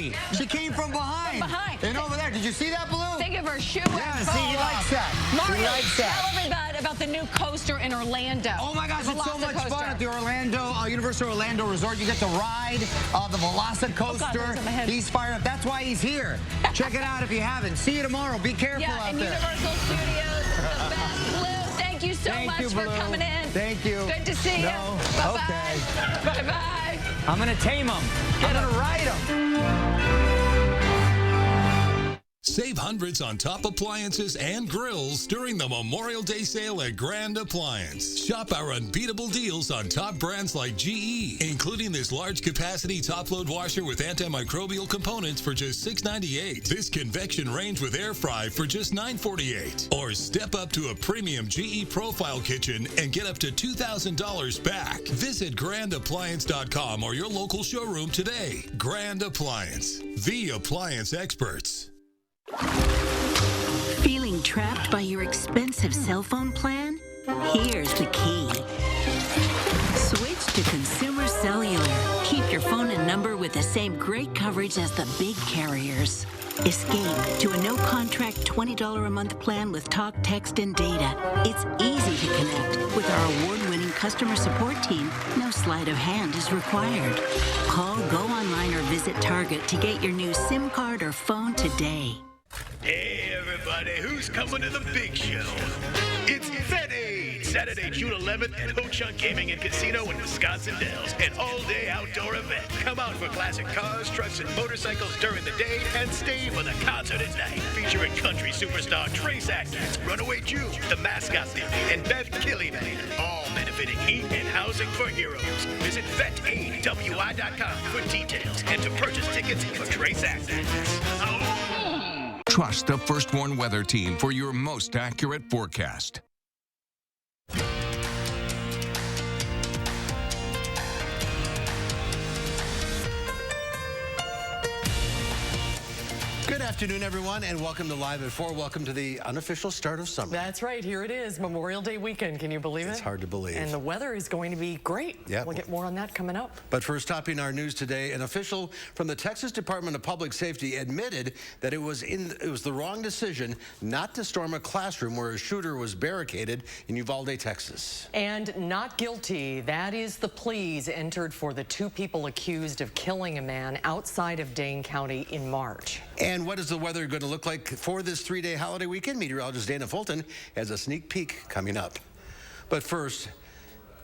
happy. She came from behind. And over there, did you see that, Blue? Think of her shoe. Yeah, see, he likes that. Mario, he likes that. tell everybody about the new coaster in Orlando. Oh my gosh, it's so much fun at the Universal Orlando Resort. You get to ride the Velocicoaster. He's fired up. That's why he's here. Check it out if you haven't. See you tomorrow. Be careful out there. Universal Studios, the best. Blue, thank you so much for coming in. Thank you. Good to see you. Bye-bye. Okay. Bye-bye. I'm going to tame him. I'm going to ride him. Save hundreds on top appliances and grills during the Memorial Day sale at Grand Appliance. Shop our unbeatable deals on top brands like GE, including this large capacity top load washer with antimicrobial components for just $6.98. This convection range with air fry for just $9.48. Or step up to a premium GE profile kitchen and get up to $2,000 back. Visit grandappliance.com or your local showroom today. Grand Appliance, the appliance experts. Feeling trapped by your expensive cell phone plan? Here's the key. Switch to Consumer Cellular. Keep your phone and number with the same great coverage as the big carriers. Escape to a no-contract $20 a month plan with talk, text, and data. It's easy to connect. With our award-winning customer support team, no sleight of hand is required. Call, go online, or visit Target to get your new SIM card or phone today. Hey everybody, who's coming to the big show? It's Vet Aid, Saturday, June 11th at Ho Chunk Gaming and Casino in Wisconsin Dells. An all-day outdoor event. Come out for classic cars, trucks, and motorcycles during the day and stay for the concert at night. Featuring country superstar Trace Atkins, Runaway June, the Mascot Theory, and Beth Killyman. All benefiting heat and housing for heroes. Visit vetaidwi.com for details and to purchase tickets for Trace Atkins. Trust the First Warn Weather Team for your most accurate forecast. Good afternoon, everyone, and welcome to Live at 4. Welcome to the unofficial start of summer. That's right. Here it is, Memorial Day weekend. Can you believe it? It's hard to believe. And the weather is going to be great. Yep. We'll get more on that coming up. But first, topping our news today, an official from the Texas Department of Public Safety admitted that it was the wrong decision not to storm a classroom where a shooter was barricaded in Uvalde, Texas. And not guilty. That is the pleas entered for the two people accused of killing a man outside of Dane County in March. And what is the weather going to look like for this three-day holiday weekend? Meteorologist Dana Fulton has a sneak peek coming up. But first,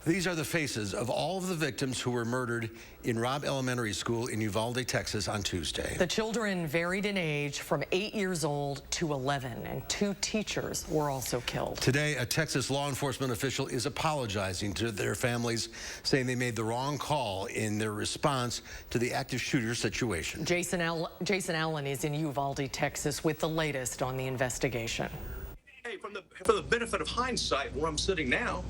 these are the faces of all of the victims who were murdered in Robb Elementary School in Uvalde, Texas on Tuesday. The children varied in age from 8 years old to 11, and 2 teachers were also killed. Today, a Texas law enforcement official is apologizing to their families, saying they made the wrong call in their response to the active shooter situation. Jason Allen is in Uvalde, Texas, with the latest on the investigation. Hey, for the benefit of hindsight, where I'm sitting now,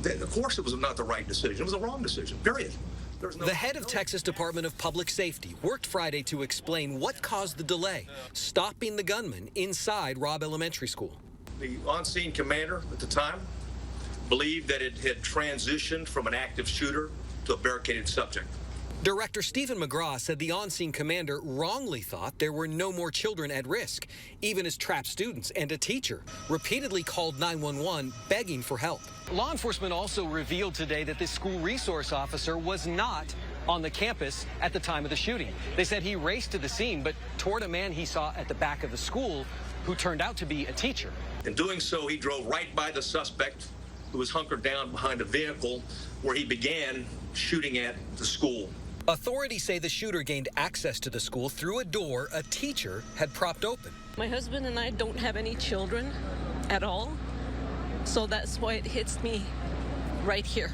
of course it was not the right decision. It was the wrong decision, period. The head of Texas Department of Public Safety worked Friday to explain what caused the delay, stopping the gunman inside Robb Elementary School. The on-scene commander at the time believed that it had transitioned from an active shooter to a barricaded subject. Director Stephen McGraw said the on-scene commander wrongly thought there were no more children at risk, even as trapped students and a teacher repeatedly called 911 begging for help. Law enforcement also revealed today that this school resource officer was not on the campus at the time of the shooting. They said he raced to the scene, but toward a man he saw at the back of the school who turned out to be a teacher. In doing so, he drove right by the suspect, who was hunkered down behind a vehicle where he began shooting at the school. Authorities say the shooter gained access to the school through a door a teacher had propped open. My husband and I don't have any children at all, so that's why it hits me right here.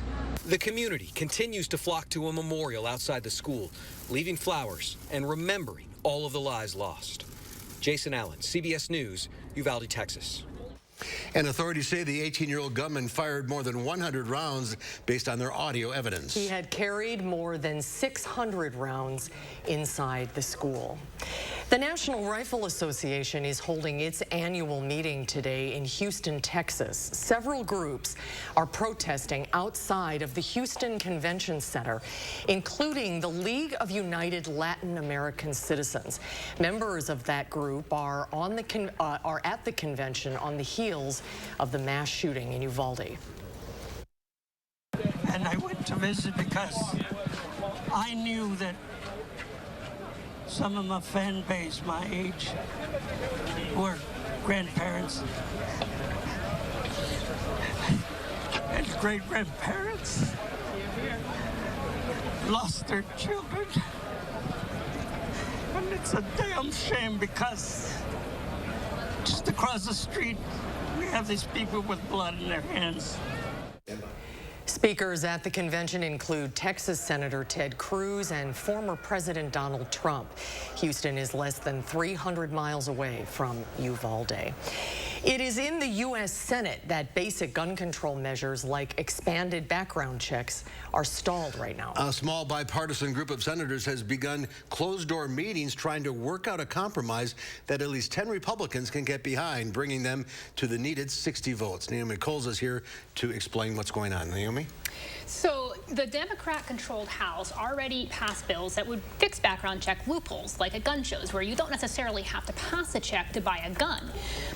The community continues to flock to a memorial outside the school, leaving flowers and remembering all of the lives lost. Jason Allen, CBS News, Uvalde, Texas. And authorities say the 18-year-old gunman fired more than 100 rounds based on their audio evidence. He had carried more than 600 rounds inside the school. The National Rifle Association is holding its annual meeting today in Houston, Texas. Several groups are protesting outside of the Houston Convention Center, including the League of United Latin American Citizens. Members of that group are at the convention on the heels of the mass shooting in Uvalde. And I went to visit because I knew that some of my fan base, my age, were grandparents and great-grandparents, lost their children. And it's a damn shame because just across the street, we have these people with blood in their hands. Speakers at the convention include Texas Senator Ted Cruz and former President Donald Trump. Houston is less than 300 miles away from Uvalde. It is in the U.S. Senate that basic gun control measures like expanded background checks are stalled right now. A small bipartisan group of senators has begun closed-door meetings trying to work out a compromise that at least 10 Republicans can get behind, bringing them to the needed 60 votes. Naomi Coles is here to explain what's going on. Naomi? So the Democrat-controlled House already passed bills that would fix background check loopholes, like at gun shows, where you don't necessarily have to pass a check to buy a gun.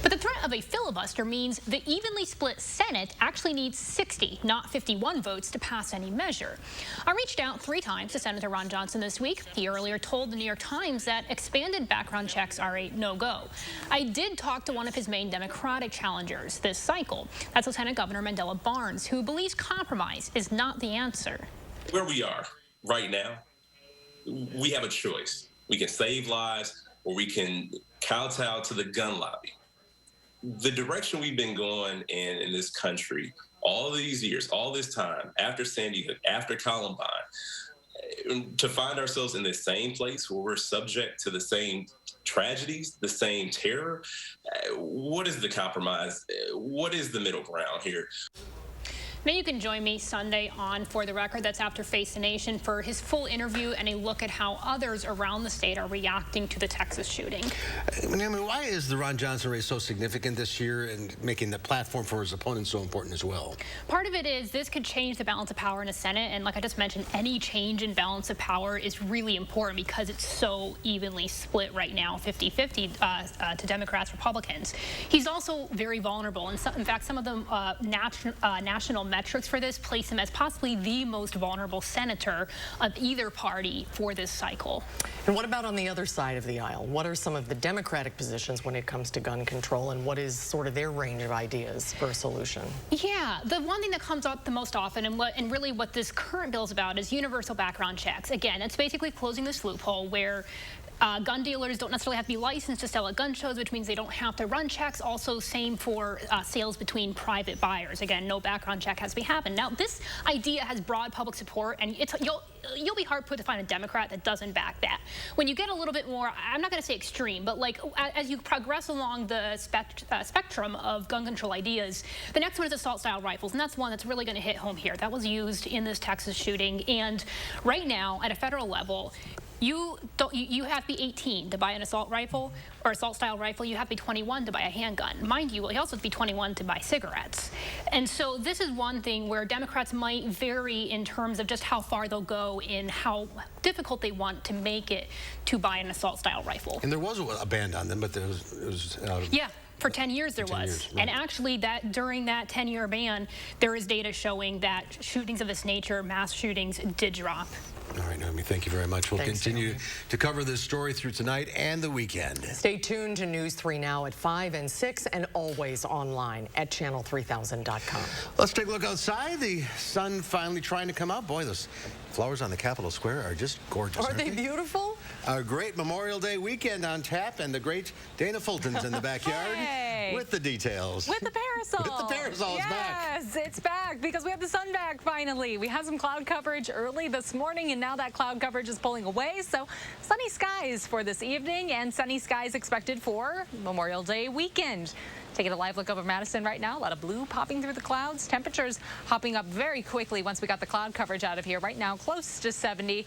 But the threat of a filibuster means the evenly split Senate actually needs 60, not 51 votes to pass any measure. I reached out 3 times to Senator Ron Johnson this week. He earlier told the New York Times that expanded background checks are a no-go. I did talk to one of his main Democratic challengers this cycle. That's Lieutenant Governor Mandela Barnes, who believes compromise is not the answer. Where we are right now, we have a choice. We can save lives or we can kowtow to the gun lobby. The direction we've been going in this country all these years, all this time, after Sandy Hook, after Columbine, to find ourselves in the same place where we're subject to the same tragedies, the same terror, what is the compromise? What is the middle ground here? Now you can join me Sunday on For the Record. That's after Face the Nation for his full interview and a look at how others around the state are reacting to the Texas shooting. Naomi, why is the Ron Johnson race so significant this year and making the platform for his opponents so important as well? Part of it is this could change the balance of power in the Senate. And like I just mentioned, any change in balance of power is really important because it's so evenly split right now, 50-50 to Democrats, Republicans. He's also very vulnerable. And in fact, some of the national metrics for this place him as possibly the most vulnerable senator of either party for this cycle. And what about on the other side of the aisle? What are some of the Democratic positions when it comes to gun control, and what is sort of their range of ideas for a solution? Yeah, the one thing that comes up the most often and really what this current bill is about is universal background checks. Again, it's basically closing this loophole where gun dealers don't necessarily have to be licensed to sell at gun shows, which means they don't have to run checks. Also, same for sales between private buyers. Again, no background check has to be happened. Now, this idea has broad public support, and you'll be hard put to find a Democrat that doesn't back that. When you get a little bit more, I'm not going to say extreme, but like as you progress along the spectrum of gun control ideas, the next one is assault-style rifles, and that's one that's really going to hit home here. That was used in this Texas shooting, and right now at a federal level, you have to be 18 to buy an assault rifle or assault-style rifle. You have to be 21 to buy a handgun. Mind you, you also have to be 21 to buy cigarettes. And so this is one thing where Democrats might vary in terms of just how far they'll go in how difficult they want to make it to buy an assault-style rifle. And there was a ban on them, but it was yeah. For 10 years there was. Right. And actually during that 10-year ban, there is data showing that shootings of this nature, mass shootings, did drop. All right, Naomi, thank you very much. We'll continue to cover this story through tonight and the weekend. Stay tuned to News 3 Now at 5 and 6 and always online at channel3000.com. Let's take a look outside. The sun finally trying to come out. Boy, those flowers on the Capitol Square are just gorgeous. Are they beautiful? A great Memorial Day weekend on tap, and the great Dana Fulton's in the backyard with the details. With the parasol. With the parasol is back. Yes, it's back because we have the sun back finally. We had some cloud coverage early this morning, and now that cloud coverage is pulling away. So sunny skies for this evening and sunny skies expected for Memorial Day weekend. Taking a live look over Madison right now. A lot of blue popping through the clouds. Temperatures hopping up very quickly once we got the cloud coverage out of here. Right now, close to 70.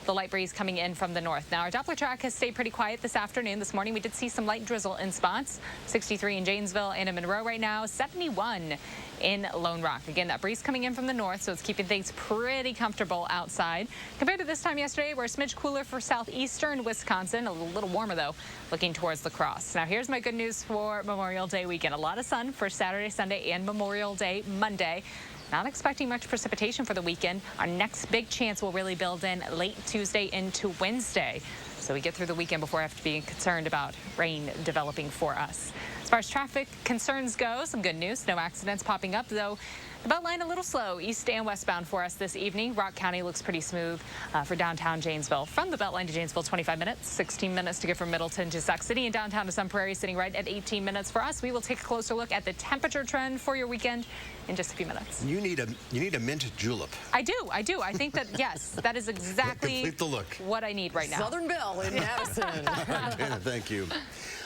the light breeze coming in from the north. Now, our Doppler track has stayed pretty quiet this afternoon. This morning, we did see some light drizzle in spots. 63 in Janesville and in Monroe right now, 71 in Lone Rock. Again, that breeze coming in from the north, so it's keeping things pretty comfortable outside. Compared to this time yesterday, we're a smidge cooler for southeastern Wisconsin. A little warmer, though, looking towards La Crosse. Now, here's my good news for Memorial Day weekend. A lot of sun for Saturday, Sunday, and Memorial Day Monday. Not expecting much precipitation for the weekend. Our next big chance will really build in late Tuesday into Wednesday. So we get through the weekend before I have to be concerned about rain developing for us. As far as traffic concerns go, some good news. No accidents popping up, though. The Beltline a little slow, east and westbound for us this evening. Rock County looks pretty smooth for downtown Janesville. From the Beltline to Janesville, 25 minutes, 16 minutes to get from Middleton to Sauk City, and downtown to Sun Prairie, sitting right at 18 minutes for us. We will take a closer look at the temperature trend for your weekend in just a few minutes. You need a mint julep. I do. I think that, yes, that is exactly Complete the look. What I need right now. Southern Belle in Madison. Dana, thank you.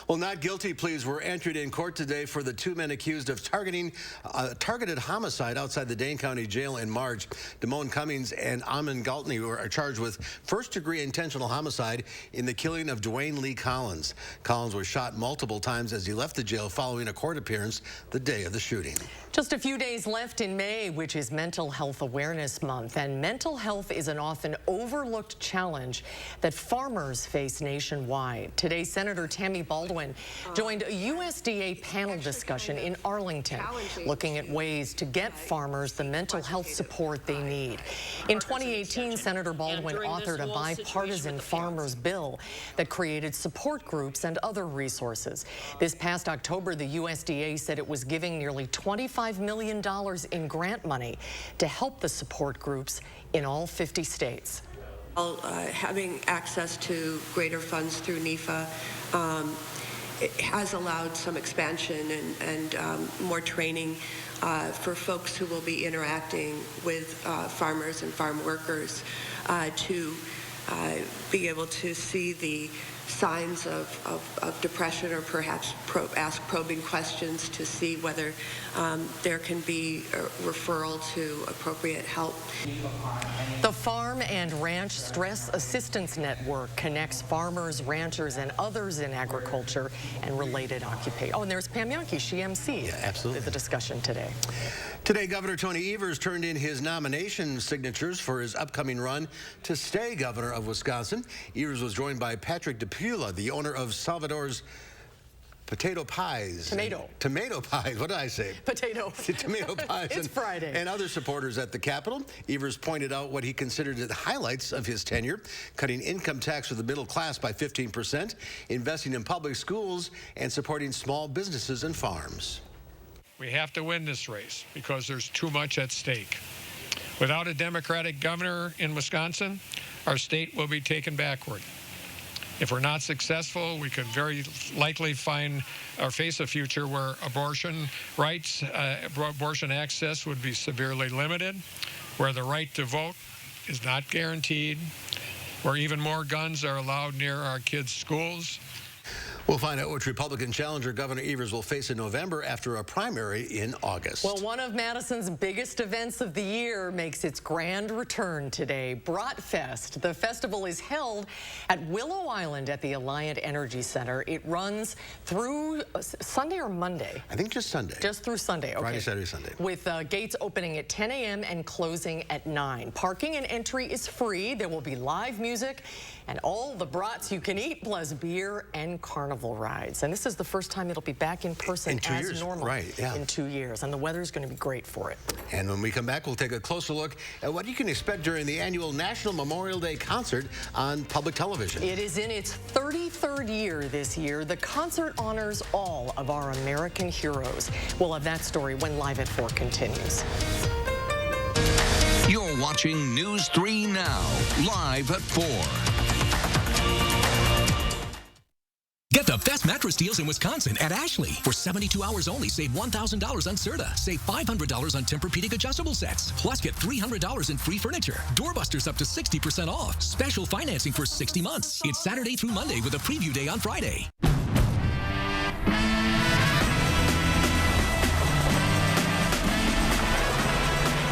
Well, not guilty pleas were entered in court today for the two men accused of targeted homicide outside the Dane County Jail in March. Damone Cummings and Amon Galtney were charged with first-degree intentional homicide in the killing of Dwayne Lee Collins. Collins was shot multiple times as he left the jail following a court appearance the day of the shooting. Just a few days left in May, which is Mental Health Awareness Month, and mental health is an often overlooked challenge that farmers face nationwide. Today, Senator Tammy Baldwin joined a USDA panel discussion in Arlington, looking at ways to get farmers the mental health support they need. In 2018, Senator Baldwin authored a bipartisan farmers bill that created support groups and other resources. This past October, the USDA said it was giving nearly $25 million in grant money to help the support groups in all 50 states. Having access to greater funds through NEFA it has allowed some expansion and more training for folks who will be interacting with farmers and farm workers to be able to see the signs of depression, or perhaps ask probing questions to see whether there can be a referral to appropriate help. The Farm and Ranch Stress Assistance Network connects farmers, ranchers, and others in agriculture and related occupations. Oh, and there's Pam Yonke. She emceed the discussion today. Today, Governor Tony Evers turned in his nomination signatures for his upcoming run to stay governor of Wisconsin. Evers was joined by Patrick DePula, the owner of Salvador's Potato Pies. Tomato pies. What did I say? Potato. Tomato pies. It's Friday. And other supporters at the Capitol. Evers pointed out what he considered the highlights of his tenure: cutting income tax for the middle class by 15%, investing in public schools, and supporting small businesses and farms. We have to win this race because there's too much at stake. Without a Democratic governor in Wisconsin, our state will be taken backward. If we're not successful, we could very likely face a future where abortion rights, abortion access would be severely limited, where the right to vote is not guaranteed, where even more guns are allowed near our kids' schools. We'll find out which Republican challenger Governor Evers will face in November after a primary in August. Well, one of Madison's biggest events of the year makes its grand return today, Broadfest. The festival is held at Willow Island at the Alliant Energy Center. It runs through Sunday or Monday? I think just Sunday. Just through Sunday, okay. Friday, Saturday, Sunday. With gates opening at 10 a.m. and closing at 9. Parking and entry is free. There will be live music and all the brats you can eat, plus beer and carnival rides. And this is the first time it'll be back in person as normal in 2 years. And the weather's going to be great for it. And when we come back, we'll take a closer look at what you can expect during the annual National Memorial Day concert on public television. It is in its 33rd year this year. The concert honors all of our American heroes. We'll have that story when Live at 4 continues. You're watching News 3 Now, Live at 4. Get the best mattress deals in Wisconsin at Ashley. For 72 hours only, save $1,000 on Serta. Save $500 on Tempur-Pedic adjustable sets. Plus, get $300 in free furniture. Doorbusters up to 60% off. Special financing for 60 months. It's Saturday through Monday with a preview day on Friday.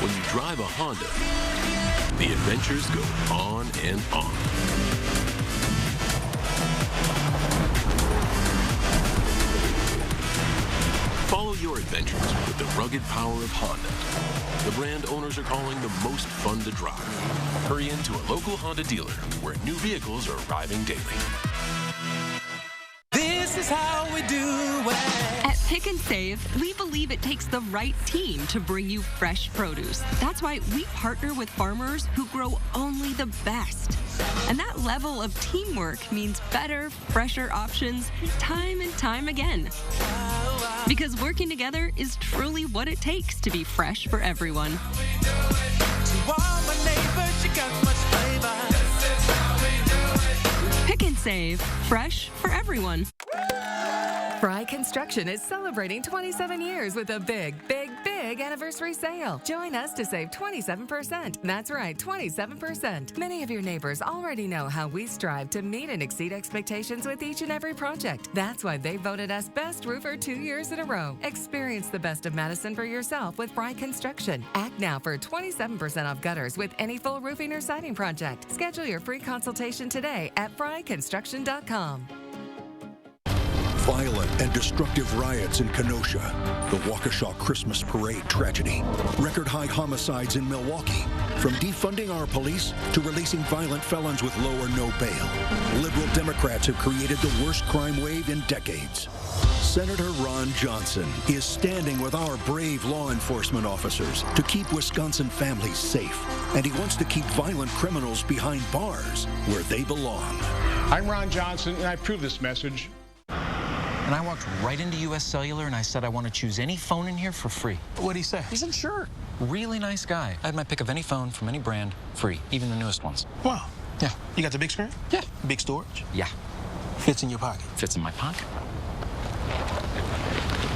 When you drive a Honda, The adventures go on and on. Follow your adventures with the rugged power of Honda, the brand owners are calling the most fun to drive. Hurry into a local Honda dealer where new vehicles are arriving daily. This is how we do it. At Pick and Save, we believe it takes the right team to bring you fresh produce. That's why we partner with farmers who grow only the best. And that level of teamwork means better, fresher options time and time again. Because working together is truly what it takes to be fresh for everyone. Pick and Save, fresh for everyone. Fry Construction is celebrating 27 years with a big anniversary sale. Join us to save 27%. That's right, 27%. Many of your neighbors already know how we strive to meet and exceed expectations with each and every project. That's why they voted us Best Roofer 2 years in a row. Experience the best of Madison for yourself with Fry Construction. Act now for 27% off gutters with any full roofing or siding project. Schedule your free consultation today at fryconstruction.com. Violent and destructive riots in Kenosha, the Waukesha Christmas Parade tragedy, record-high homicides in Milwaukee, from defunding our police to releasing violent felons with low or no bail. Liberal Democrats have created the worst crime wave in decades. Senator Ron Johnson is standing with our brave law enforcement officers to keep Wisconsin families safe, and he wants to keep violent criminals behind bars where they belong. I'm Ron Johnson, and I approve this message. And I walked right into U.S. Cellular and I said I want to choose any phone in here for free. What'd he say? He's unsure. Really nice guy. I had my pick of any phone from any brand, free, even the newest ones. Wow. Yeah. You got the big screen? Yeah. Big storage? Yeah. Fits in your pocket? Fits in my pocket.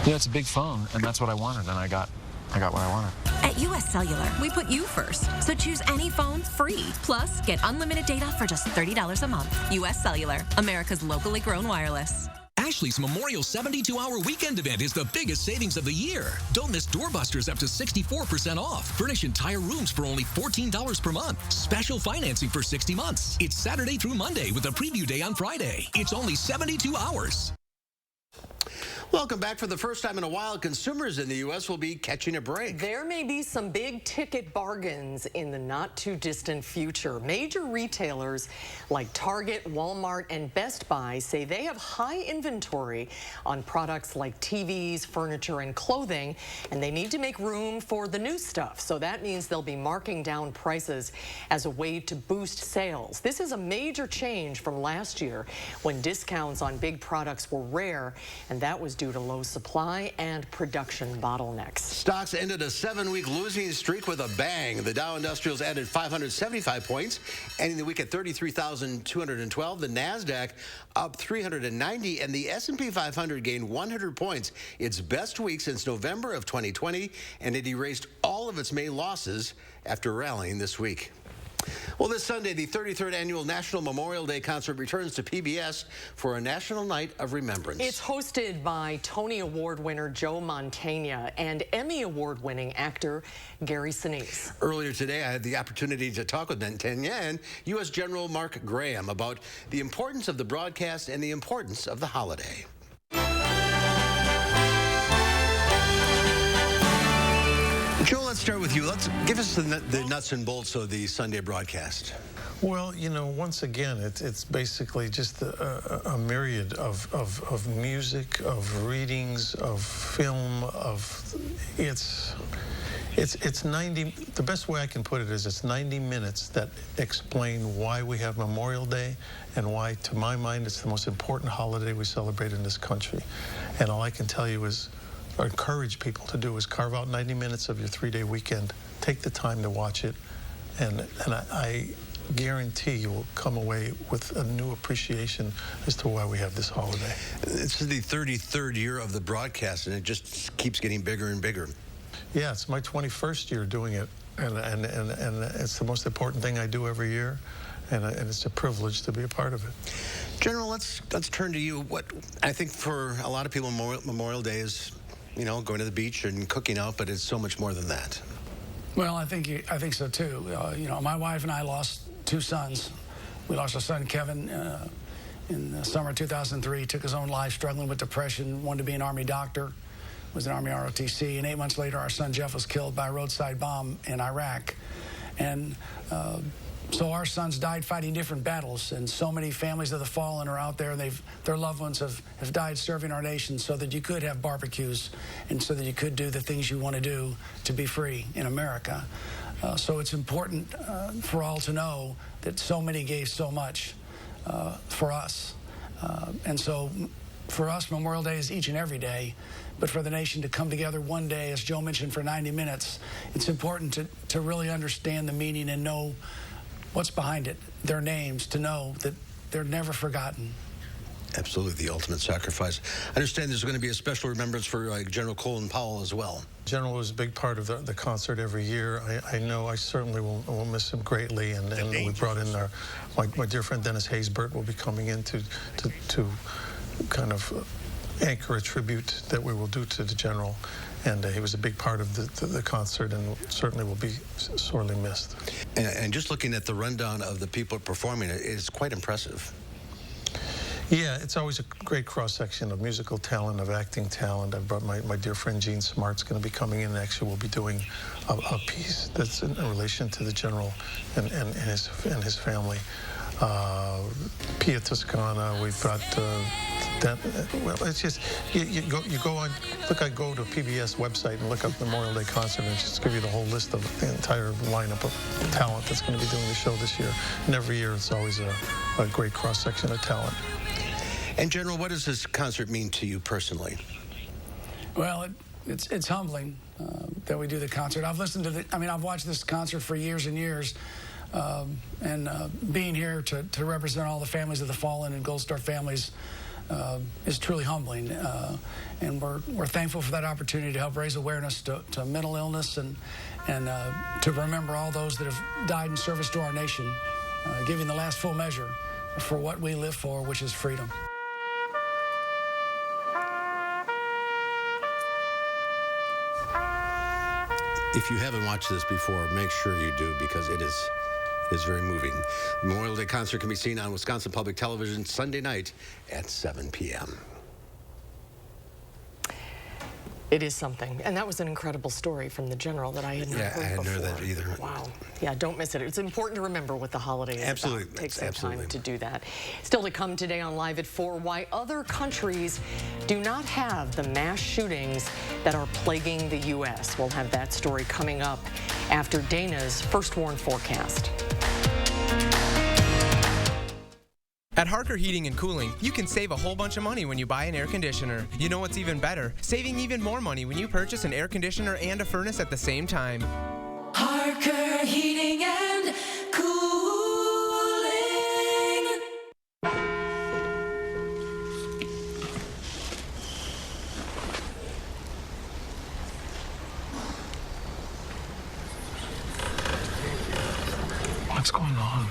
Yeah, it's a big phone, and that's what I wanted, and I got what I wanted. At U.S. Cellular, we put you first. So choose any phone free. Plus, get unlimited data for just $30 a month. U.S. Cellular, America's locally grown wireless. Ashley's Memorial 72-hour weekend event is the biggest savings of the year. Don't miss doorbusters up to 64% off. Furnish entire rooms for only $14 per month. Special financing for 60 months. It's Saturday through Monday with a preview day on Friday. It's only 72 hours. Welcome back. For the first time in a while, consumers in the U.S. will be catching a break. There may be some big ticket bargains in the not too distant future. Major retailers like Target, Walmart, and Best Buy say they have high inventory on products like TVs, furniture, and clothing, and they need to make room for the new stuff. So that means they'll be marking down prices as a way to boost sales. This is a major change from last year when discounts on big products were rare, and that was due to low supply and production bottlenecks. Stocks ended a 7-week losing streak with a bang. The Dow Industrials added 575 points, ending the week at 33,212. The NASDAQ up 390, and the S&P 500 gained 100 points, its best week since November of 2020, and it erased all of its May losses after rallying this week. Well, this Sunday, the 33rd Annual National Memorial Day Concert returns to PBS for a National Night of Remembrance. It's hosted by Tony Award winner Joe Mantegna and Emmy Award-winning actor Gary Sinise. Earlier today, I had the opportunity to talk with Mantegna and U.S. General Mark Graham about the importance of the broadcast and the importance of the holiday. Joe, let's start with you. Give us the nuts and bolts of the Sunday broadcast. Well, you know, once again, it's basically just a myriad of music, of readings, of film, it's 90, the best way I can put it is it's 90 minutes that explain why we have Memorial Day and why, to my mind, it's the most important holiday we celebrate in this country. And all I can tell you is, or encourage people to do, is carve out 90 minutes of your 3-day weekend, take the time to watch it, and I guarantee you will come away with a new appreciation as to why we have this holiday. This is the 33rd year of the broadcast, and it just keeps getting bigger and bigger. Yeah, it's my 21st year doing it, and it's the most important thing I do every year, and it's a privilege to be a part of it. General, let's turn to you. What I think for a lot of people, Memorial Day is, you know, going to the beach and cooking out, but it's so much more than that. Well, I think so too. You know, my wife and I lost 2 sons. We lost our son Kevin in the summer of 2003. He took his own life, struggling with depression. Wanted to be an Army doctor. Was an Army ROTC. And 8 months later, our son Jeff was killed by a roadside bomb in Iraq. And so our sons died fighting different battles, and so many families of the fallen are out there, and their loved ones have died serving our nation so that you could have barbecues and so that you could do the things you want to do to be free in America. So it's important for all to know that so many gave so much for us. And so for us, Memorial Day is each and every day, but for the nation to come together one day, as Joe mentioned, for 90 minutes, it's important to really understand the meaning and know what's behind it, their names, to know that they're never forgotten. Absolutely, the ultimate sacrifice. I understand there's going to be a special remembrance for General Colin Powell as well. General was a big part of the concert every year. I know I certainly will miss him greatly, and we brought in my dear friend Dennis Haysbert will be coming in to kind of anchor a tribute that we will do to the General. And he was a big part of the concert and certainly will be sorely missed. And just looking at the rundown of the people performing it, it's quite impressive. Yeah, it's always a great cross-section of musical talent, of acting talent. I've brought my dear friend Gene Smart's going to be coming in, and actually we'll be doing a piece that's in relation to the General and his family. Pia Toscana, we've got well, it's just you go on. Look, I go to PBS website and look up Memorial Day concert, and just give you the whole list of the entire lineup of talent that's going to be doing the show this year. And every year, it's always a great cross section of talent. And General, what does this concert mean to you personally? Well, it's humbling that we do the concert. I've listened to I've watched this concert for years and years. And being here to represent all the families of the fallen and Gold Star families is truly humbling. And we're thankful for that opportunity to help raise awareness to mental illness and to remember all those that have died in service to our nation, giving the last full measure for what we live for, which is freedom. If you haven't watched this before, make sure you do, because it is very moving. The Memorial Day concert can be seen on Wisconsin Public Television Sunday night at 7 p.m. It is something. And that was an incredible story from the General that I hadn't heard before. Yeah, I hadn't heard that either. Wow. Yeah, don't miss it. It's important to remember what the holiday is Absolutely. about. Take some Absolutely. time to do that. Still to come today on Live at 4, why other countries do not have the mass shootings that are plaguing the U.S. We'll have that story coming up after Dana's First Warn forecast. At Harker Heating and Cooling, you can save a whole bunch of money when you buy an air conditioner. You know what's even better? Saving even more money when you purchase an air conditioner and a furnace at the same time. Harker Heating and Cooling. What's going on?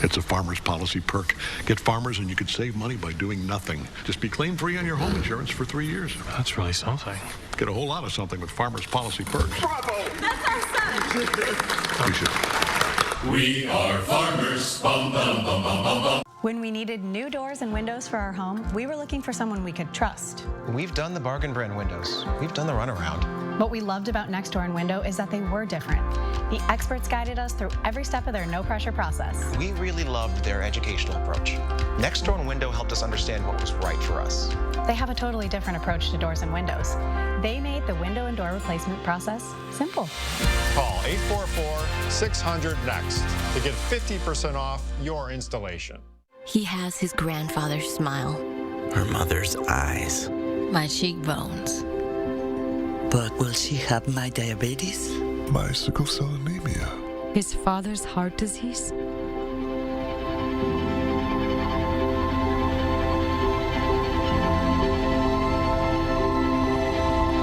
It's a Farmer's Policy perk. Get Farmers and you could save money by doing nothing. Just be claim-free on your home insurance for 3 years. That's really something. Get a whole lot of something with Farmer's Policy perks. Bravo! That's our son! We are farmers. Bum, bum, bum, bum, bum, bum. When we needed new doors and windows for our home, we were looking for someone we could trust. We've done the bargain brand windows. We've done the runaround. What we loved about Next Door and Window is that they were different. The experts guided us through every step of their no-pressure process. We really loved their educational approach. Next Door and Window helped us understand what was right for us. They have a totally different approach to doors and windows. They made the window and door replacement process simple. Call 844-600-NEXT to get 50% off your installation. He has his grandfather's smile. Her mother's eyes. My cheekbones. But will she have my diabetes? My sickle cell anemia. His father's heart disease.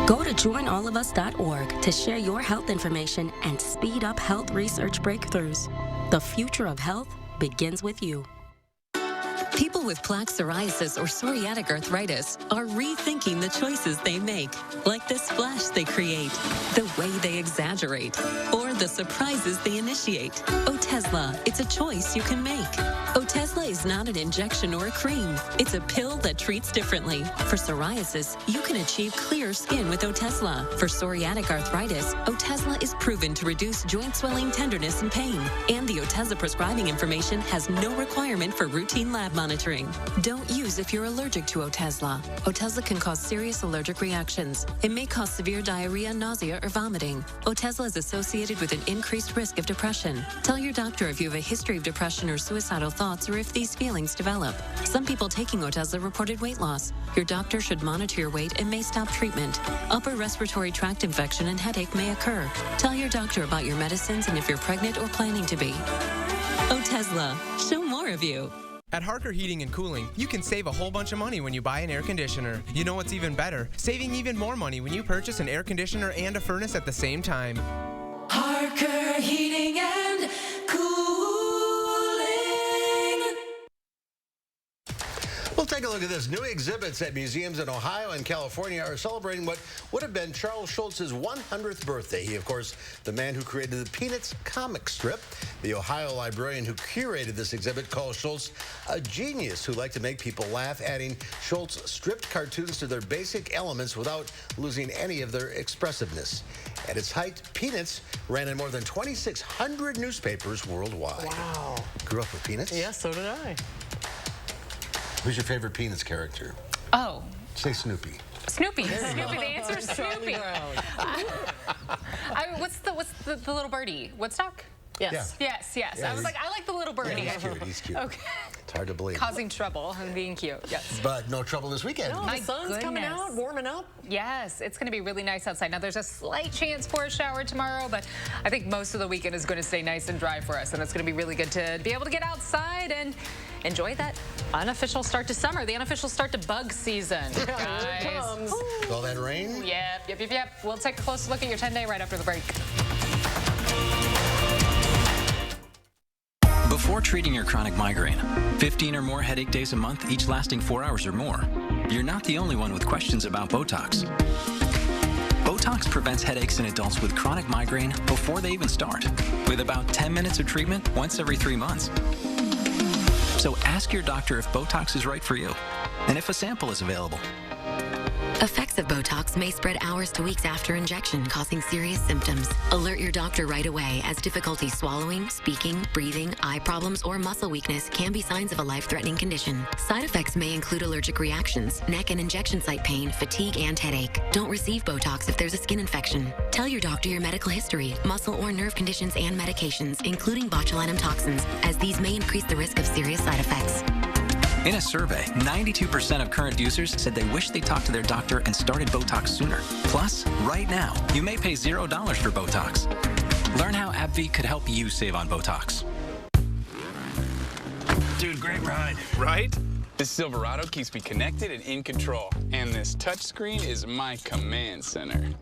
Go to joinallofus.org to share your health information and speed up health research breakthroughs. The future of health begins with you. People with plaque psoriasis or psoriatic arthritis are rethinking the choices they make, like the splash they create, the way they exaggerate, or the surprises they initiate. Otezla, it's a choice you can make. Otezla is not an injection or a cream. It's a pill that treats differently. For psoriasis, you can achieve clear skin with Otezla. For psoriatic arthritis, Otezla is proven to reduce joint swelling, tenderness, and pain. And the Otezla prescribing information has no requirement for routine lab monitoring. Don't use if you're allergic to Otezla. Otezla can cause serious allergic reactions. It may cause severe diarrhea, nausea, or vomiting. Otezla is associated with an increased risk of depression. Tell your doctor if you have a history of depression or suicidal thoughts or if these feelings develop. Some people taking Otezla reported weight loss. Your doctor should monitor your weight and may stop treatment. Upper respiratory tract infection and headache may occur. Tell your doctor about your medicines and if you're pregnant or planning to be. Otezla, show more of you. At Harker Heating and Cooling, you can save a whole bunch of money when you buy an air conditioner. You know what's even better? Saving even more money when you purchase an air conditioner and a furnace at the same time. Harker Heating and Cooling. We'll take a look at this. New exhibits at museums in Ohio and California are celebrating what would have been Charles Schulz's 100th birthday. He, of course, the man who created the Peanuts comic strip. The Ohio librarian who curated this exhibit calls Schulz a genius who liked to make people laugh, adding Schulz stripped cartoons to their basic elements without losing any of their expressiveness. At its height, Peanuts ran in more than 2,600 newspapers worldwide. Wow. Grew up with Peanuts? Yeah, so did I. Who's your favorite Peanuts character? Oh. Say Snoopy. Snoopy. Snoopy. The answer is Snoopy. What's the little birdie? Woodstock? Yes. Yeah. Yes. I was like, I like the little birdie. Yeah, he's cute. Okay. It's hard to believe. Causing trouble and being cute. Yes. But no trouble this weekend. No, the sun's coming out, warming up. Yes, it's going to be really nice outside. Now, there's a slight chance for a shower tomorrow, but I think most of the weekend is going to stay nice and dry for us, and it's going to be really good to be able to get outside and enjoy that unofficial start to summer, the unofficial start to bug season. Guys. Here it comes. All that rain? Yep. We'll take a closer look at your 10-day right after the break. Before treating your chronic migraine, 15 or more headache days a month, each lasting 4 hours or more, you're not the only one with questions about Botox. Botox prevents headaches in adults with chronic migraine before they even start, with about 10 minutes of treatment once every 3 months. So ask your doctor if Botox is right for you, and if a sample is available. Effects of Botox may spread hours to weeks after injection, causing serious symptoms. Alert your doctor right away, as difficulty swallowing, speaking, breathing, eye problems, or muscle weakness can be signs of a life-threatening condition. Side effects may include allergic reactions, neck and injection site pain, fatigue, and headache. Don't receive Botox if there's a skin infection. Tell your doctor your medical history, muscle or nerve conditions, and medications, including botulinum toxins, as these may increase the risk of serious side effects. In a survey, 92% of current users said they wish they talked to their doctor and started Botox sooner. Plus, right now, you may pay $0 for Botox. Learn how AbbVie could help you save on Botox. Dude, great ride. Right? This Silverado keeps me connected and in control. And this touchscreen is my command center.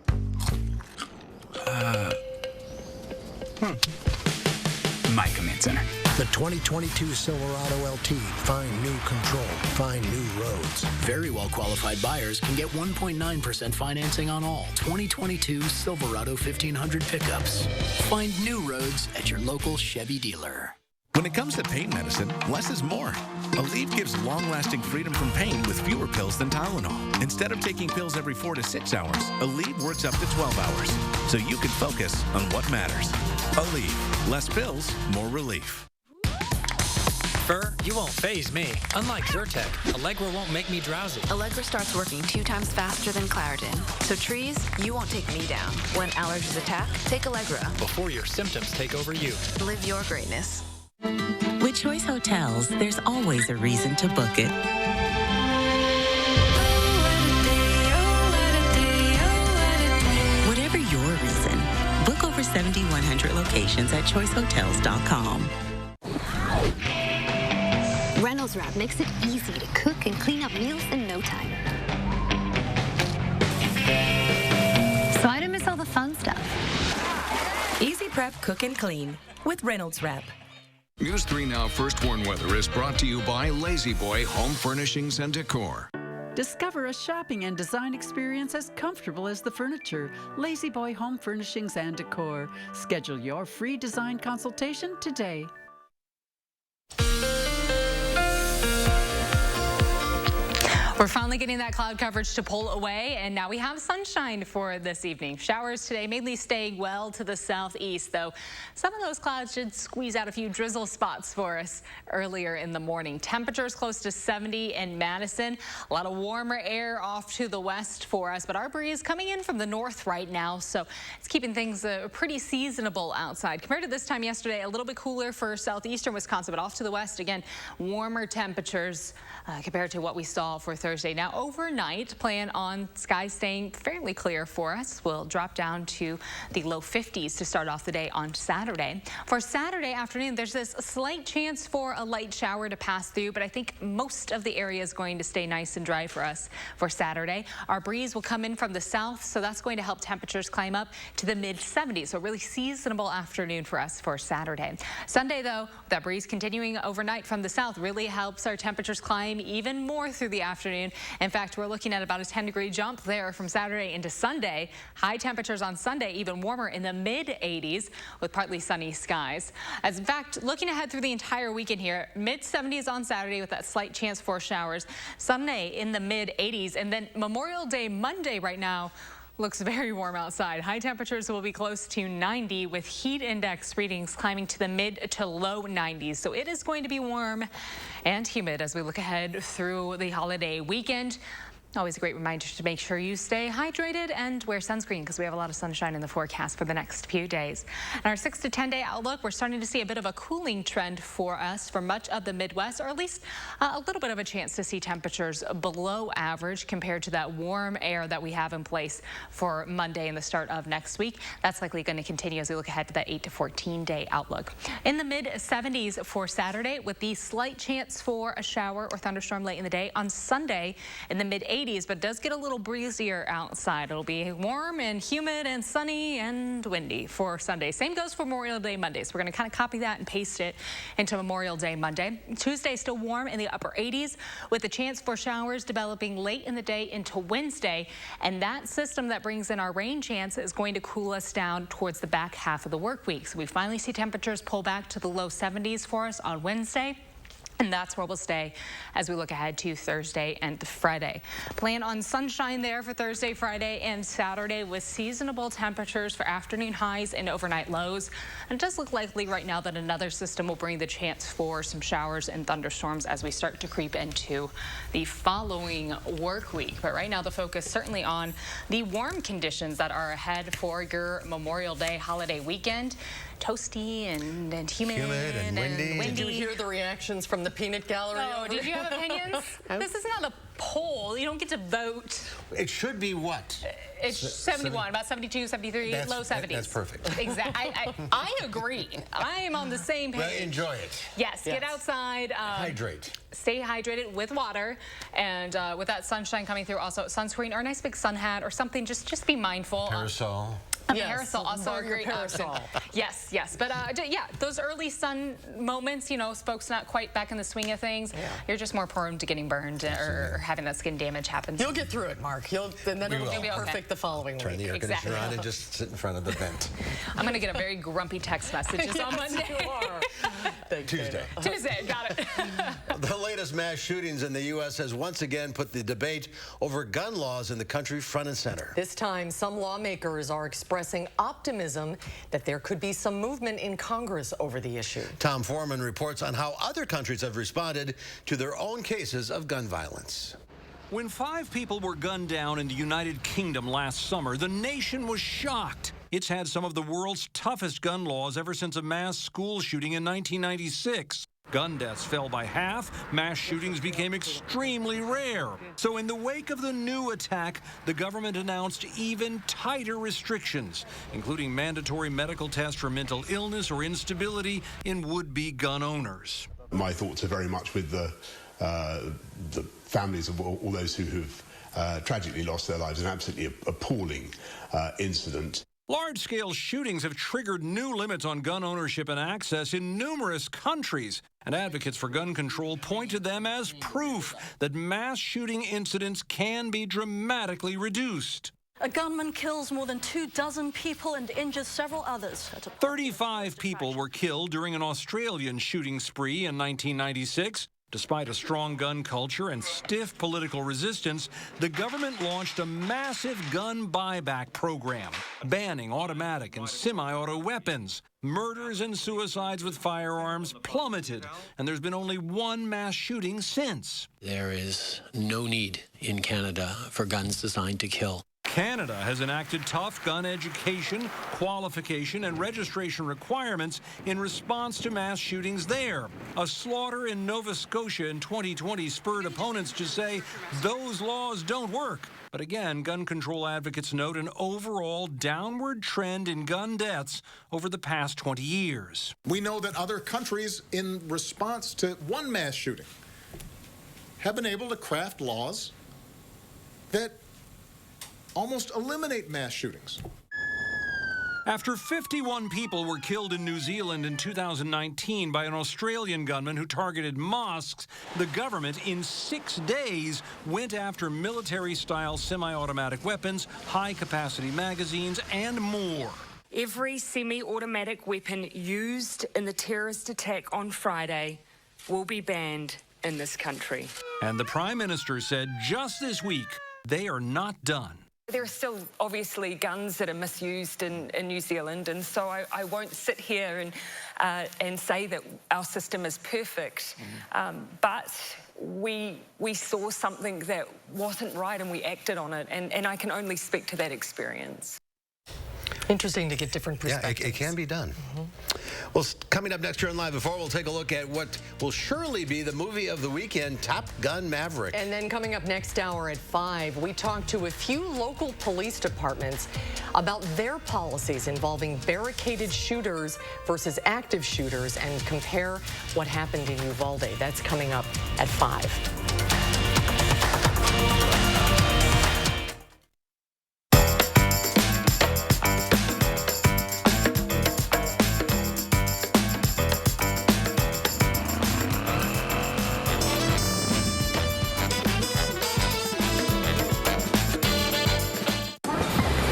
My command center. The 2022 Silverado LT. Find new control. Find new roads. Very well qualified buyers can get 1.9% financing on all 2022 Silverado 1500 pickups. Find new roads at your local Chevy dealer. When it comes to pain medicine, less is more. Aleve gives long-lasting freedom from pain with fewer pills than Tylenol. Instead of taking pills every 4 to 6 hours, Aleve works up to 12 hours, so you can focus on what matters. Aleve. Less pills, more relief. Fur, you won't faze me. Unlike Zyrtec, Allegra won't make me drowsy. Allegra starts working 2 times faster than Claritin. So trees, you won't take me down. When allergies attack, take Allegra. Before your symptoms take over you. Live your greatness. With Choice Hotels, there's always a reason to book it. Whatever your reason, book over 7,100 locations at choicehotels.com. Reynolds Wrap makes it easy to cook and clean up meals in no time. So I didn't miss all the fun stuff. Easy prep, cook, and clean with Reynolds Wrap. News 3 Now First Warn Weather is brought to you by Lazy Boy Home Furnishings and Decor. Discover a shopping and design experience as comfortable as the furniture. Lazy Boy Home Furnishings and Decor. Schedule your free design consultation today. We're finally getting that cloud coverage to pull away, and now we have sunshine for this evening. Showers today, mainly staying well to the southeast, though some of those clouds should squeeze out a few drizzle spots for us earlier in the morning. Temperatures close to 70 in Madison. A lot of warmer air off to the west for us, but our breeze coming in from the north right now, so it's keeping things pretty seasonable outside. Compared to this time yesterday, a little bit cooler for southeastern Wisconsin, but off to the west, again, warmer temperatures compared to what we saw for Thursday. Now overnight, plan on skies staying fairly clear for us. We'll drop down to the low 50s to start off the day on Saturday. For Saturday afternoon, there's this slight chance for a light shower to pass through, but I think most of the area is going to stay nice and dry for us for Saturday. Our breeze will come in from the south, so that's going to help temperatures climb up to the mid 70s. So really seasonable afternoon for us for Saturday. Sunday, though, that breeze continuing overnight from the south really helps our temperatures climb even more through the afternoon. In fact, we're looking at about a 10-degree jump there from Saturday into Sunday. High temperatures on Sunday, even warmer in the mid-80s with partly sunny skies. As in fact, looking ahead through the entire weekend here, mid-70s on Saturday with that slight chance for showers. Sunday in the mid-80s, and then Memorial Day Monday right now looks very warm outside. High temperatures will be close to 90 with heat index readings climbing to the mid to low 90s. So it is going to be warm and humid as we look ahead through the holiday weekend. Always a great reminder to make sure you stay hydrated and wear sunscreen because we have a lot of sunshine in the forecast for the next few days. In our 6 to 10 day outlook, we're starting to see a bit of a cooling trend for us for much of the Midwest, or at least a little bit of a chance to see temperatures below average compared to that warm air that we have in place for Monday and the start of next week. That's likely going to continue as we look ahead to that 8 to 14 day outlook. In the mid 70s for Saturday with the slight chance for a shower or thunderstorm late in the day. On Sunday in the mid 80s, but does get a little breezier outside. It'll be warm and humid and sunny and windy for Sunday. Same goes for Memorial Day Monday. So we're going to kind of copy that and paste it into Memorial Day Monday. Tuesday still warm in the upper 80s with a chance for showers developing late in the day into Wednesday. And that system that brings in our rain chance is going to cool us down towards the back half of the work week. So we finally see temperatures pull back to the low 70s for us on Wednesday. And that's where we'll stay as we look ahead to Thursday and Friday. Plan on sunshine there for Thursday, Friday, and Saturday with seasonable temperatures for afternoon highs and overnight lows. And it does look likely right now that another system will bring the chance for some showers and thunderstorms as we start to creep into the following work week. But right now the focus certainly on the warm conditions that are ahead for your Memorial Day holiday weekend. Toasty and humid and windy. Did you hear the reactions from the peanut gallery? Oh, did you have opinions? This is not a poll. You don't get to vote. It should be what? It's 71, about 72, 73, low 70s. That's perfect. Exactly. I agree. I am on the same page. Well, enjoy it. Yes, get outside. Hydrate. Stay hydrated with water, and with that sunshine coming through, also sunscreen or a nice big sun hat or something. Just be mindful. Parasol. Yes, parasol, also a great option. Yes, yes. But yeah, those early sun moments, you know, folks not quite back in the swing of things, you're just more prone to getting burned or having that skin damage happen. You'll get through it, Mark. And then it'll be perfect the following week. Turn the air conditioner on and just sit in front of the vent. I'm going to get a very grumpy text message on Monday. You are. Tuesday, got it. The latest mass shootings in the U.S. has once again put the debate over gun laws in the country front and center. This time, some lawmakers are expressing optimism that there could be some movement in Congress over the issue. Tom Foreman reports on how other countries have responded to their own cases of gun violence. When 5 people were gunned down in the United Kingdom last summer, the nation was shocked. It's had some of the world's toughest gun laws ever since a mass school shooting in 1996. Gun deaths fell by half, mass shootings became extremely rare. So in the wake of the new attack, the government announced even tighter restrictions, including mandatory medical tests for mental illness or instability in would-be gun owners. My thoughts are very much with the families of all those who have tragically lost their lives in an absolutely appalling incident. Large-scale shootings have triggered new limits on gun ownership and access in numerous countries, and advocates for gun control point to them as proof that mass shooting incidents can be dramatically reduced. A gunman kills more than 24 people and injures several others. 35 people were killed during an Australian shooting spree in 1996. Despite a strong gun culture and stiff political resistance, the government launched a massive gun buyback program, banning automatic and semi-auto weapons. Murders and suicides with firearms plummeted, and there's been only one mass shooting since. There is no need in Canada for guns designed to kill. Canada has enacted tough gun education, qualification, and registration requirements in response to mass shootings there. A slaughter in Nova Scotia in 2020 spurred opponents to say those laws don't work. But again, gun control advocates note an overall downward trend in gun deaths over the past 20 years. We know that other countries, in response to one mass shooting, have been able to craft laws that almost eliminate mass shootings. After 51 people were killed in New Zealand in 2019 by an Australian gunman who targeted mosques, the government in 6 days went after military-style semi-automatic weapons, high-capacity magazines, and more. Every semi-automatic weapon used in the terrorist attack on Friday will be banned in this country. And the Prime Minister said just this week, they are not done. There are still obviously guns that are misused in New Zealand, and so I won't sit here and say that our system is perfect, but we saw something that wasn't right and we acted on it, and I can only speak to that experience. Interesting to get different perspectives. Yeah, it can be done. Well, coming up next year on Live at 4, we'll take a look at what will surely be the movie of the weekend, Top Gun Maverick. And then coming up next hour at 5, we talk to a few local police departments about their policies involving barricaded shooters versus active shooters and compare what happened in Uvalde. That's coming up at 5.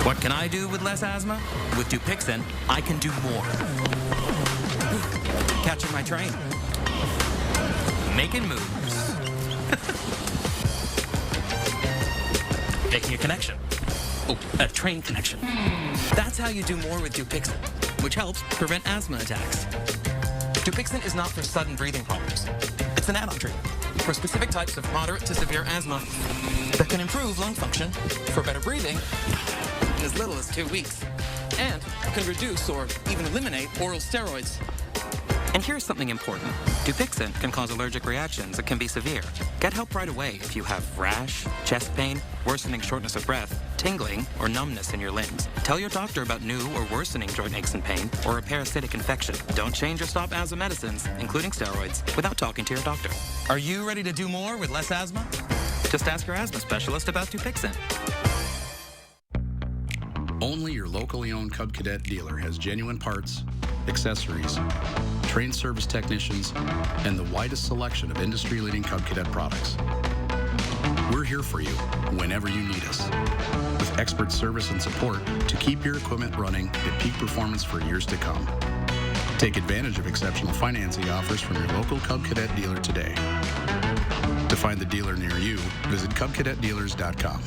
What can I do with less asthma? With Dupixent, I can do more. Catching my train. Making moves. Making a connection. Oh, a train connection. That's how you do more with Dupixent, which helps prevent asthma attacks. Dupixent is not for sudden breathing problems. It's an add-on treatment for specific types of moderate to severe asthma that can improve lung function for better breathing in as little as 2 weeks, and can reduce or even eliminate oral steroids. And here's something important. Dupixent can cause allergic reactions that can be severe. Get help right away if you have rash, chest pain, worsening shortness of breath, tingling, or numbness in your limbs. Tell your doctor about new or worsening joint aches and pain or a parasitic infection. Don't change or stop asthma medicines, including steroids, without talking to your doctor. Are you ready to do more with less asthma? Just ask your asthma specialist about Dupixent. Only your locally owned Cub Cadet dealer has genuine parts, accessories, trained service technicians, and the widest selection of industry-leading Cub Cadet products. We're here for you whenever you need us, with expert service and support to keep your equipment running at peak performance for years to come. Take advantage of exceptional financing offers from your local Cub Cadet dealer today. To find the dealer near you, visit cubcadetdealers.com.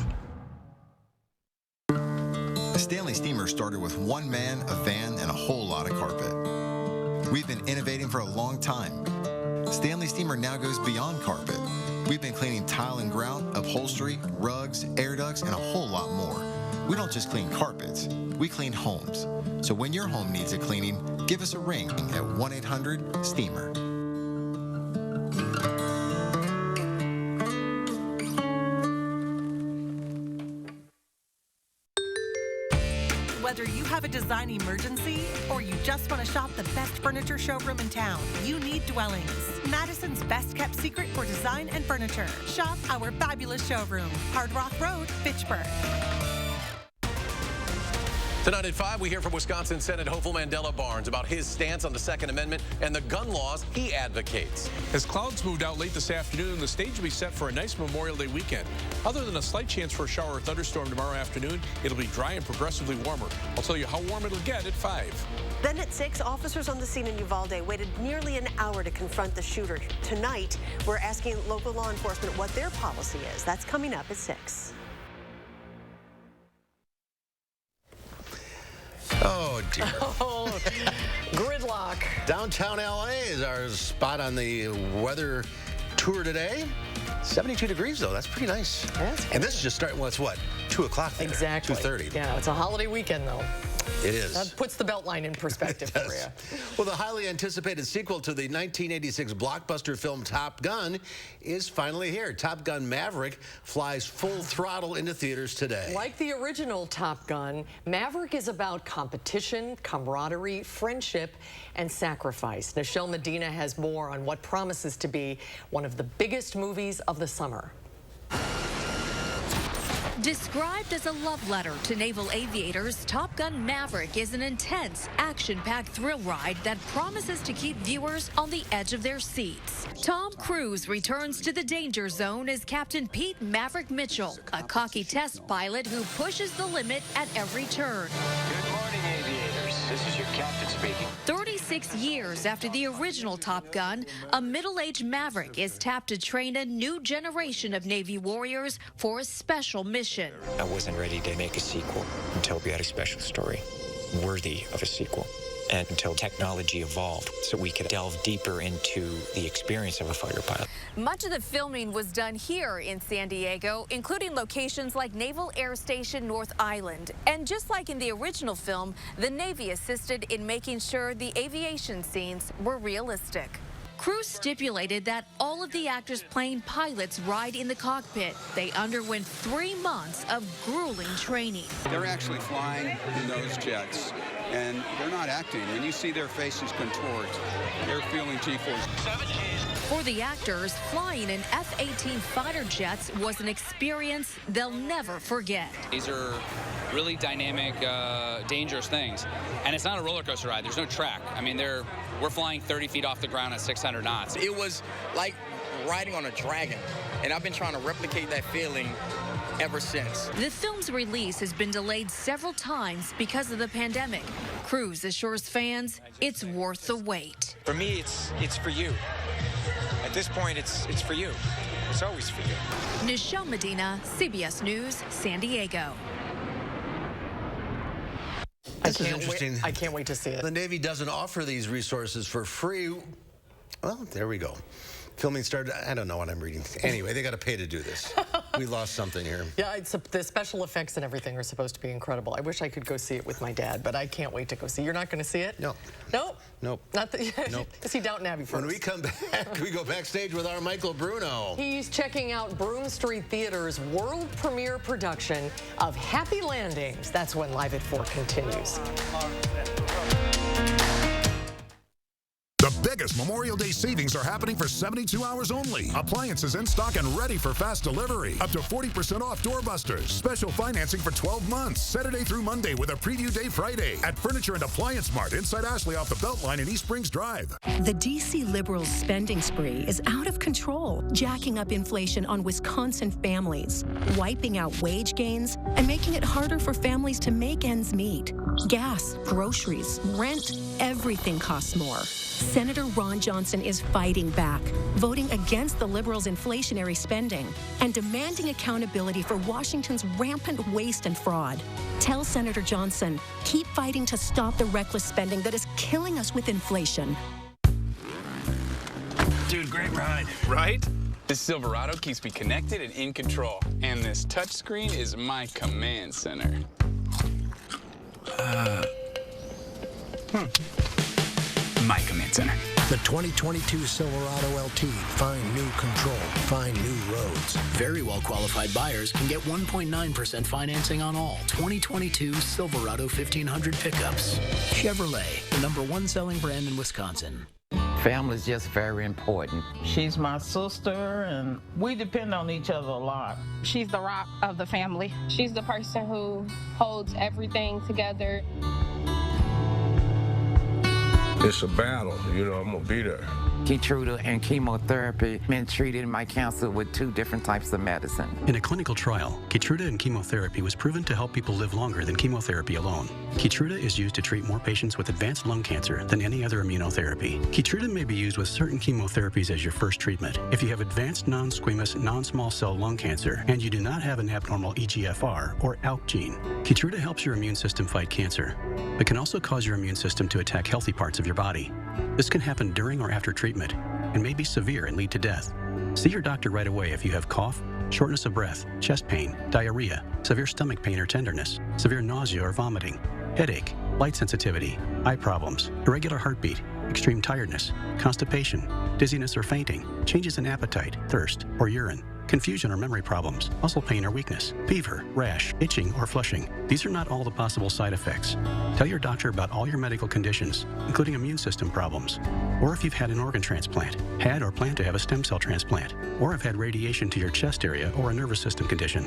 The Stanley Steamer started with one man, a van, and a whole lot of carpet. We've been innovating for a long time. Stanley Steamer now goes beyond carpet. We've been cleaning tile and grout, upholstery, rugs, air ducts, and a whole lot more. We don't just clean carpets, we clean homes. So when your home needs a cleaning, give us a ring at 1-800-STEAMER. Whether you have a design emergency or you just want to shop the best furniture showroom in town, you need Dwellings, Madison's best kept secret for design and furniture. Shop our fabulous showroom, Hard Rock Road, Fitchburg. Tonight at 5, we hear from Wisconsin Senate hopeful Mandela Barnes about his stance on the Second Amendment and the gun laws he advocates. As clouds moved out late this afternoon, the stage will be set for a nice Memorial Day weekend. Other than a slight chance for a shower or thunderstorm tomorrow afternoon, it'll be dry and progressively warmer. I'll tell you how warm it'll get at 5. Then at 6, officers on the scene in Uvalde waited nearly an hour to confront the shooter. Tonight, we're asking local law enforcement what their policy is. That's coming up at 6. Oh, dear. Oh, gridlock. Downtown LA is our spot on the weather tour today. 72 degrees, though. That's pretty nice. And this is just starting, well, it's what? 2 o'clock there. Exactly. 2:30. Yeah, it's a holiday weekend, though. It is. That puts the Beltline in perspective for you. Well, the highly anticipated sequel to the 1986 blockbuster film Top Gun is finally here. Top Gun Maverick flies full throttle into theaters today. Like the original Top Gun, Maverick is about competition, camaraderie, friendship, and sacrifice. Nichelle Medina has more on what promises to be one of the biggest movies of the summer. Described as a love letter to naval aviators, Top Gun Maverick is an intense, action-packed thrill ride that promises to keep viewers on the edge of their seats. Tom Cruise returns to the danger zone as Captain Pete Maverick Mitchell, a cocky test pilot who pushes the limit at every turn. Good morning, aviators. This is your captain speaking. 36 years after the original Top Gun, a middle-aged Maverick is tapped to train a new generation of Navy warriors for a special mission. I wasn't ready to make a sequel until we had a special story worthy of a sequel, and until technology evolved so we could delve deeper into the experience of a fighter pilot. Much of the filming was done here in San Diego, including locations like Naval Air Station North Island. And just like in the original film, the Navy assisted in making sure the aviation scenes were realistic. Cruise stipulated that all of the actors playing pilots ride in the cockpit. They underwent 3 months of grueling training. They're actually flying in those jets, and they're not acting. When you see their faces contort, they're feeling G-force. For the actors, flying in F-18 fighter jets was an experience they'll never forget. These are really dynamic, dangerous things. And it's not a roller coaster ride. There's no track. I mean, we're flying 30 feet off the ground at 600 knots. It was like riding on a dragon, and I've been trying to replicate that feeling ever since. The film's release has been delayed several times because of the pandemic. Cruise assures fans it's worth the wait. For me, it's for you. At this point, it's for you. It's always for you. Nichelle Medina, CBS News, San Diego. This is interesting. I can't wait to see it. The Navy doesn't offer these resources for free. Well, there we go. Filming started, I don't know what I'm reading. Anyway, they got to pay to do this. We lost something here. Yeah, the special effects and everything are supposed to be incredible. I wish I could go see it with my dad, but I can't wait to go see it. You're not going to see it? No. Nope. Nope. Not the, nope. See Downton Abbey first. When we come back, we go backstage with our Michael Bruno. He's checking out Broom Street Theater's world premiere production of Happy Landings. That's when Live at 4 continues. The biggest Memorial Day savings are happening for 72 hours only. Appliances in stock and ready for fast delivery. Up to 40% off doorbusters. Special financing for 12 months. Saturday through Monday with a preview day Friday at Furniture and Appliance Mart inside Ashley off the Beltline in East Springs Drive. The D.C. Liberals' spending spree is out of control, jacking up inflation on Wisconsin families, wiping out wage gains, and making it harder for families to make ends meet. Gas, groceries, rent, everything costs more. Senator Ron Johnson is fighting back, voting against the Liberals' inflationary spending and demanding accountability for Washington's rampant waste and fraud. Tell Senator Johnson, keep fighting to stop the reckless spending that is killing us with inflation. Dude, great ride. Right? This Silverado keeps me connected and in control. And this touchscreen is my command center. My command center. The 2022 Silverado LT. Find new control. Find new roads. Very well qualified buyers can get 1.9% financing on all 2022 Silverado 1500 pickups. Chevrolet, the #1 selling brand in Wisconsin. Family's just very important. She's my sister, and we depend on each other a lot. She's the rock of the family. She's the person who holds everything together. It's a battle, you know, I'm gonna be there. Keytruda and chemotherapy been treated my cancer with 2 different types of medicine. In a clinical trial, Keytruda and chemotherapy was proven to help people live longer than chemotherapy alone. Keytruda is used to treat more patients with advanced lung cancer than any other immunotherapy. Keytruda may be used with certain chemotherapies as your first treatment. If you have advanced non-squamous non-small cell lung cancer and you do not have an abnormal EGFR or ALK gene, Keytruda helps your immune system fight cancer, but can also cause your immune system to attack healthy parts of your body. This can happen during or after treatment and may be severe and lead to death. See your doctor right away if you have cough, shortness of breath, chest pain, diarrhea, severe stomach pain or tenderness, severe nausea or vomiting, headache, light sensitivity, eye problems, irregular heartbeat, extreme tiredness, constipation, dizziness or fainting, changes in appetite, thirst, or urine, confusion or memory problems, muscle pain or weakness, fever, rash, itching, or flushing. These are not all the possible side effects. Tell your doctor about all your medical conditions, including immune system problems, or if you've had an organ transplant, had or plan to have a stem cell transplant, or have had radiation to your chest area or a nervous system condition.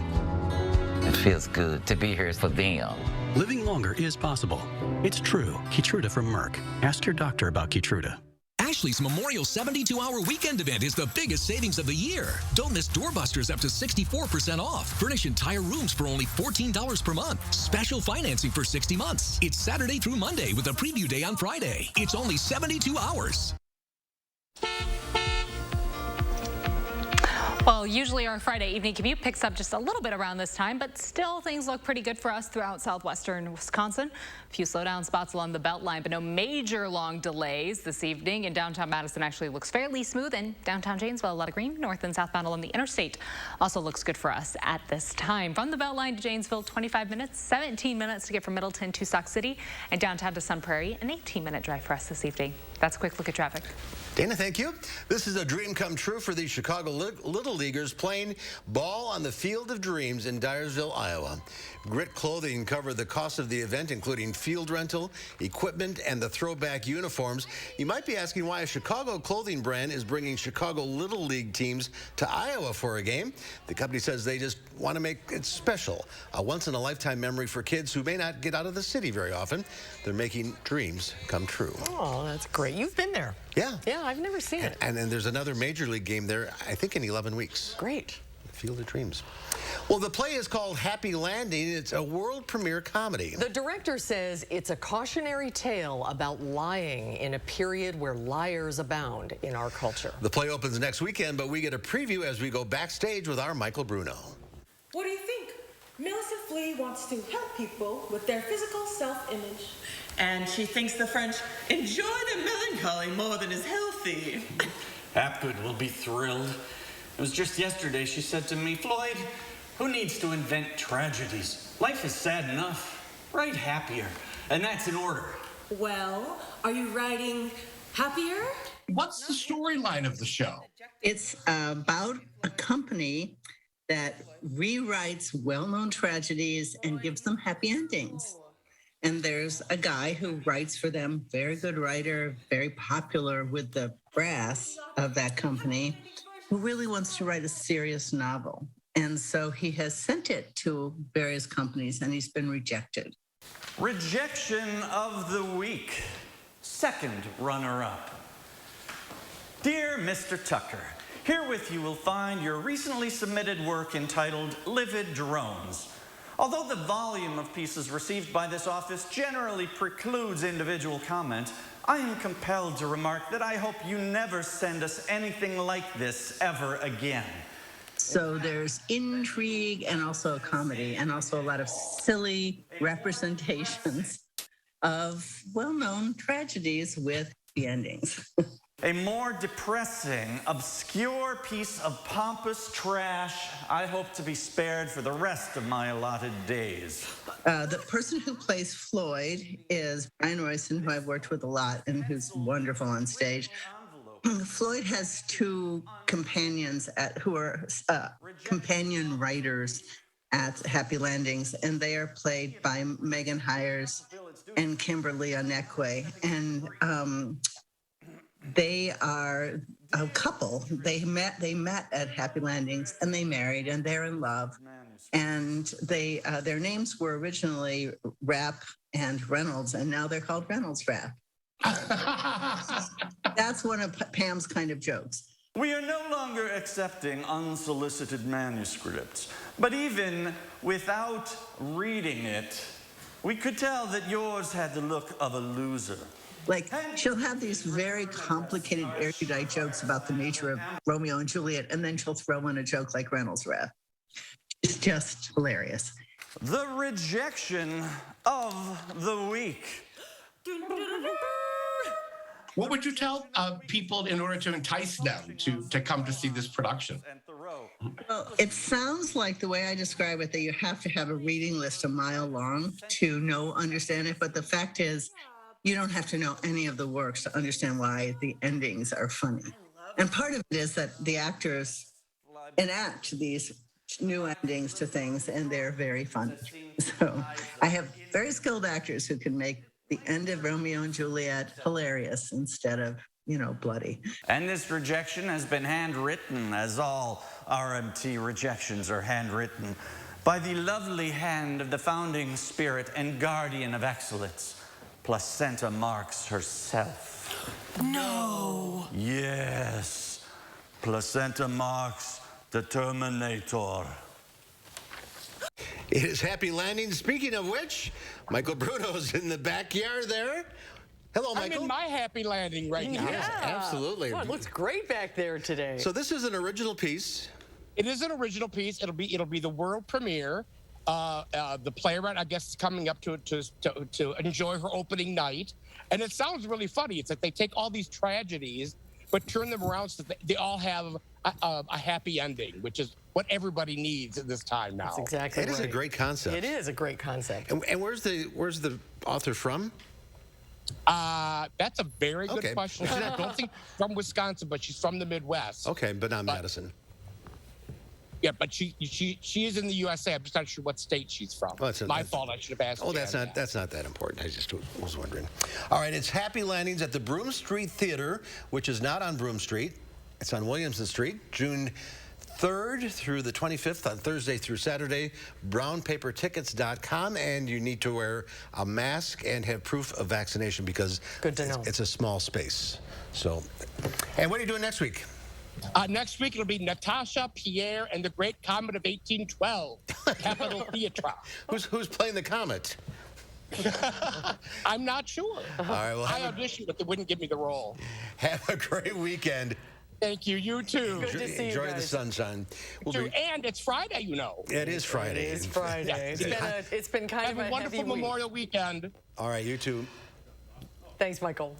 It feels good to be here for them. Living longer is possible. It's true. Keytruda from Merck. Ask your doctor about Keytruda. Ashley's Memorial 72-hour weekend event is the biggest savings of the year. Don't miss doorbusters up to 64% off. Furnish entire rooms for only $14 per month. Special financing for 60 months. It's Saturday through Monday with a preview day on Friday. It's only 72 hours. Well, usually our Friday evening commute picks up just a little bit around this time, but still things look pretty good for us throughout southwestern Wisconsin. A few slowdown spots along the Beltline, but no major long delays this evening. And downtown Madison actually looks fairly smooth, and downtown Janesville, a lot of green. North and southbound along the interstate also looks good for us at this time. From the Beltline to Janesville, 25 minutes, 17 minutes to get from Middleton to Sauk City, and downtown to Sun Prairie, an 18-minute drive for us this evening. That's a quick look at traffic. Dana, thank you. This is a dream come true for the Chicago Little Leaguers playing ball on the Field of Dreams in Dyersville, Iowa. Grit Clothing covered the cost of the event, including field rental, equipment, and the throwback uniforms. You might be asking why a Chicago clothing brand is bringing Chicago Little League teams to Iowa for a game. The company says they just want to make it special, a once-in-a-lifetime memory for kids who may not get out of the city very often. They're making dreams come true. Oh, that's great. You've been there. Yeah. Yeah, I've never seen it. And then there's another Major League game there, I think in 11 weeks. Great. Field of Dreams. Well, the play is called Happy Landing. It's a world premiere comedy. The director says it's a cautionary tale about lying in a period where liars abound in our culture. The play opens next weekend, but we get a preview as we go backstage with our Michael Bruno. What do you think? Millicent Flea wants to help people with their physical self-image. And she thinks the French enjoy their melancholy more than is healthy. Hapgood will be thrilled. It was just yesterday she said to me, Floyd, who needs to invent tragedies? Life is sad enough. Write happier. And that's in order. Well, are you writing happier? What's the storyline of the show? It's about a company that rewrites well-known tragedies and gives them happy endings. And there's a guy who writes for them, very good writer, very popular with the brass of that company, who really wants to write a serious novel. And so he has sent it to various companies, and he's been rejected. Rejection of the week. Second runner-up. Dear Mr. Tucker, herewith you will find your recently submitted work entitled Livid Drones. Although the volume of pieces received by this office generally precludes individual comment, I am compelled to remark that I hope you never send us anything like this ever again. So there's intrigue and also a comedy and also a lot of silly representations of well-known tragedies with the endings. A more depressing, obscure piece of pompous trash I hope to be spared for the rest of my allotted days. The person who plays Floyd is Brian Royston, who I've worked with a lot and who's wonderful on stage. Floyd has two companions who are companion writers at Happy Landings, and they are played by Megan Hires and Kimberly Onekwe. And They are a couple. They met at Happy Landings, and they married, and they're in love. And they their names were originally Rapp and Reynolds, and now they're called Reynolds Rapp. That's one of Pam's kind of jokes. We are no longer accepting unsolicited manuscripts, but even without reading it, we could tell that yours had the look of a loser. Like, she'll have these very complicated, erudite jokes about the nature of Romeo and Juliet, and then she'll throw in a joke like Reynolds Rapp. It's just hilarious. The rejection of the week. What would you tell people in order to entice them to come to see this production? Well, it sounds like the way I describe it, that you have to have a reading list a mile long to understand it. But the fact is, you don't have to know any of the works to understand why the endings are funny. And part of it is that the actors enact these new endings to things, and they're very funny. So I have very skilled actors who can make the end of Romeo and Juliet hilarious instead of, bloody. And this rejection has been handwritten, as all RMT rejections are handwritten, by the lovely hand of the founding spirit and guardian of excellence, Placenta Marks herself. No. Yes, Placenta Marks, the Terminator. It is Happy Landing. Speaking of which, Michael Bruno's in the backyard there. Hello, Michael. I'm in my Happy Landing right now. Yeah, absolutely. Oh, it looks great back there today. So this is an original piece. It is an original piece. It'll be the world premiere. The playwright, I guess, is coming up to enjoy her opening night, and it sounds really funny. It's like they take all these tragedies, but turn them around so that they all have a happy ending, which is what everybody needs at this time now. That's exactly right. It is a great concept. It is a great concept. And where's the author from? That's a very good question. I don't think from Wisconsin, but she's from the Midwest. Okay, but not Madison. Yeah, but she is in the USA. I'm just not sure what state she's from. Oh, My fault. I should have asked. Oh, that's not that important. I just was wondering. All right, it's Happy Landings at the Broom Street Theater, which is not on Broom Street. It's on Williamson Street, June 3rd through the 25th, on Thursday through Saturday. brownpapertickets.com, and you need to wear a mask and have proof of vaccination because good to know. It's a small space. So, and what are you doing next week? Next week, it'll be Natasha, Pierre, and the Great Comet of 1812, Capitol Theatre. Who's playing the comet? I'm not sure. All right, well, I auditioned, but they wouldn't give me the role. Have a great weekend. Thank you. You too. Good to see you Enjoy guys. the sunshine. And it's Friday, It is Friday. It is Friday. It's been kind of a wonderful heavy week. Memorial weekend. All right, you too. Thanks, Michael.